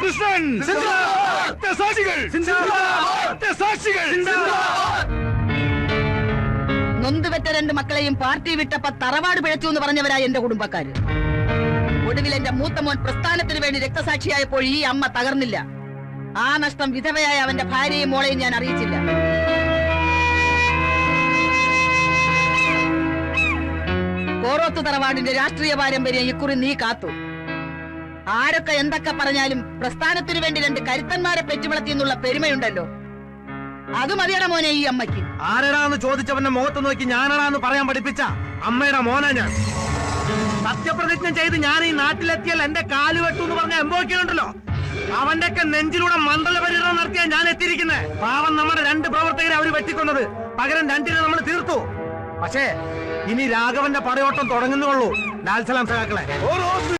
കൃഷ്ണൻ നൊന്തുപെറ്റ രണ്ട് മക്കളെയും പാർട്ടി വിട്ടപ്പ തറവാട് പിഴച്ചു എന്ന് പറഞ്ഞവരായ എന്റെ കുടുംബക്കാര്. ഒടുവിൽ എന്റെ മൂത്ത മോൻ പ്രസ്ഥാനത്തിന് വേണ്ടി രക്തസാക്ഷിയായപ്പോൾ ഈ അമ്മ തകർന്നില്ല. ആ നഷ്ടം വിധവയായ അവന്റെ ഭാര്യയും മോളെയും ഞാൻ അറിയിച്ചില്ല. കോറോത്ത് തറവാടിന്റെ രാഷ്ട്രീയ പാരമ്പര്യം ഇക്കുറി നീ കാത്തു. ആരൊക്കെ എന്തൊക്കെ പറഞ്ഞാലും പ്രസ്ഥാനത്തിനു വേണ്ടി രണ്ട് കരുത്തന്മാരെ പെറ്റുവളർത്തി എന്നുള്ള പെരുമയുണ്ടല്ലോ, അത് മതിയട മോനെ ഈ അമ്മയ്ക്ക്. ആരടാന്ന് ചോദിച്ചവന്റെ മുഖത്ത് നോക്കി ഞാനടാന്ന് പറയാൻ പഠിപ്പിച്ച അമ്മയുടെ മോനാ ഞാൻ. സത്യപ്രതിജ്ഞ ചെയ്ത് ഞാൻ ഈ നാട്ടിലെത്തിയാൽ എന്റെ കാല് വെട്ടു എന്ന് പറഞ്ഞ എംബോക്കിയുണ്ടല്ലോ, അവന്റെ ഒക്കെ നെഞ്ചിലൂടെ മണ്ഡല പര്യടനം നടത്തിയാ ഞാൻ എത്തിയിരിക്കുന്നത്. പാവം നമ്മുടെ രണ്ട് പ്രവർത്തകരെ അവര് വെട്ടിക്കൊന്നത്, പകരം രണ്ടിനെ നമ്മൾ തീർത്തു. പക്ഷേ ഇനി രാഘവന്റെ പടയോട്ടം തുടങ്ങുന്നുള്ളൂ. ലാൽ സലാം സഖാക്കളെ.